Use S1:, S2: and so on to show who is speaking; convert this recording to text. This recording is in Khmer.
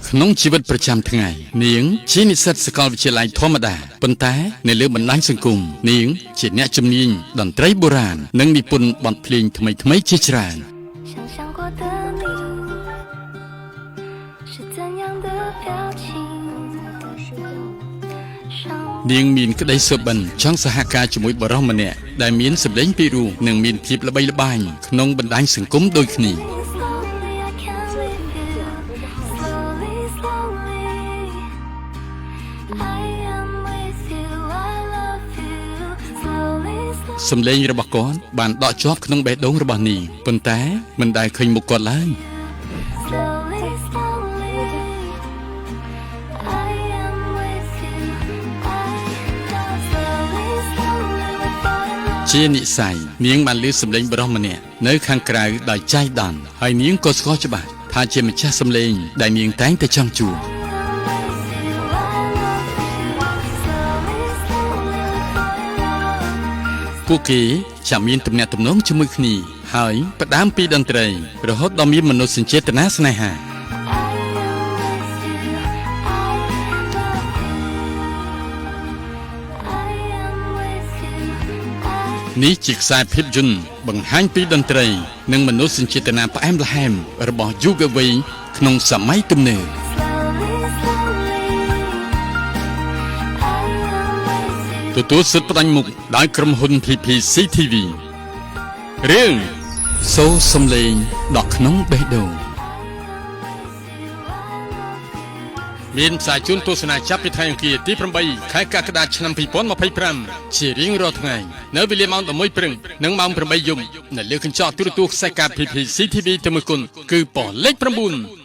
S1: ក្នុងជីវិតប្រចាំថ្ងៃនាងជានិស្សិតសាកលវិទ្យាល័យធម្មតាប៉ុន្តែនៅលើបណ្ដាញសង្គមនាងជាអ្នកជំនាញតន្ត្រីបុរាណនិងនិពន្ធបទភ្លេងថ្មីៗជាច្រើននាងមានក្តីសុបិនចង់សហការជាមួយបរិសុទ្ធម្នាក់ដែលមានសម្លេងពីរោះនិងមានភាពល្បីល្បាញក្នុងបណ្ដាញសង្គមដូចគ្នាសម្លេងរបស់គាត់បានដកជាប់ក្នុងបេះដូងរបស់នាងប៉ុន្តែមិនដែលឃើញមុខគាត់ឡើយជានិស្ស័យនាងបានឮសម្លេងបរិសុទ្ធម្នាក់នៅខាងក្រៅដោយចៃដន្យហើយនាងក៏ស្គាល់ច្បាស់ថាជាម្ចាស់សម្លេងដែលនាងតែងតែចង់ជួបពួកគេចាំមានទំនាក់ទំនងជាមួយគ្នាហើយផ្ដើមពីតន្ត្រីរហូតដល់មានមនោសញ្ចេតនាស្នេហានេះជាខ្សែភាពយន្តបង្ហាញពីតន្ត្រីនិងមនោសញ្ចេតនាផ្អែមល្ហែមរបស់យុវវ័យក្នុងសម័យទំនើបទទួលសិទ្ធិផ្ដាច់មុខដោយក្រុមហ៊ុន PPCTV រឿងសូរសំឡេងដកក្នុងបេះដូងមានផ្សាយជូនទស្សនាចាប់ពីថ្ងៃអង្គារទី8ខែកក្កដាឆ្នាំ2025ជារៀងរាល់ថ្ងៃនៅវេលាម៉ោង11ព្រឹកនិងម៉ោង8យប់នៅលើកញ្ចក់ទូរទស្សន៍ខ្សែកាប PPCTV តែមួយគត់គឺប៉ុស្តិ៍លេខ9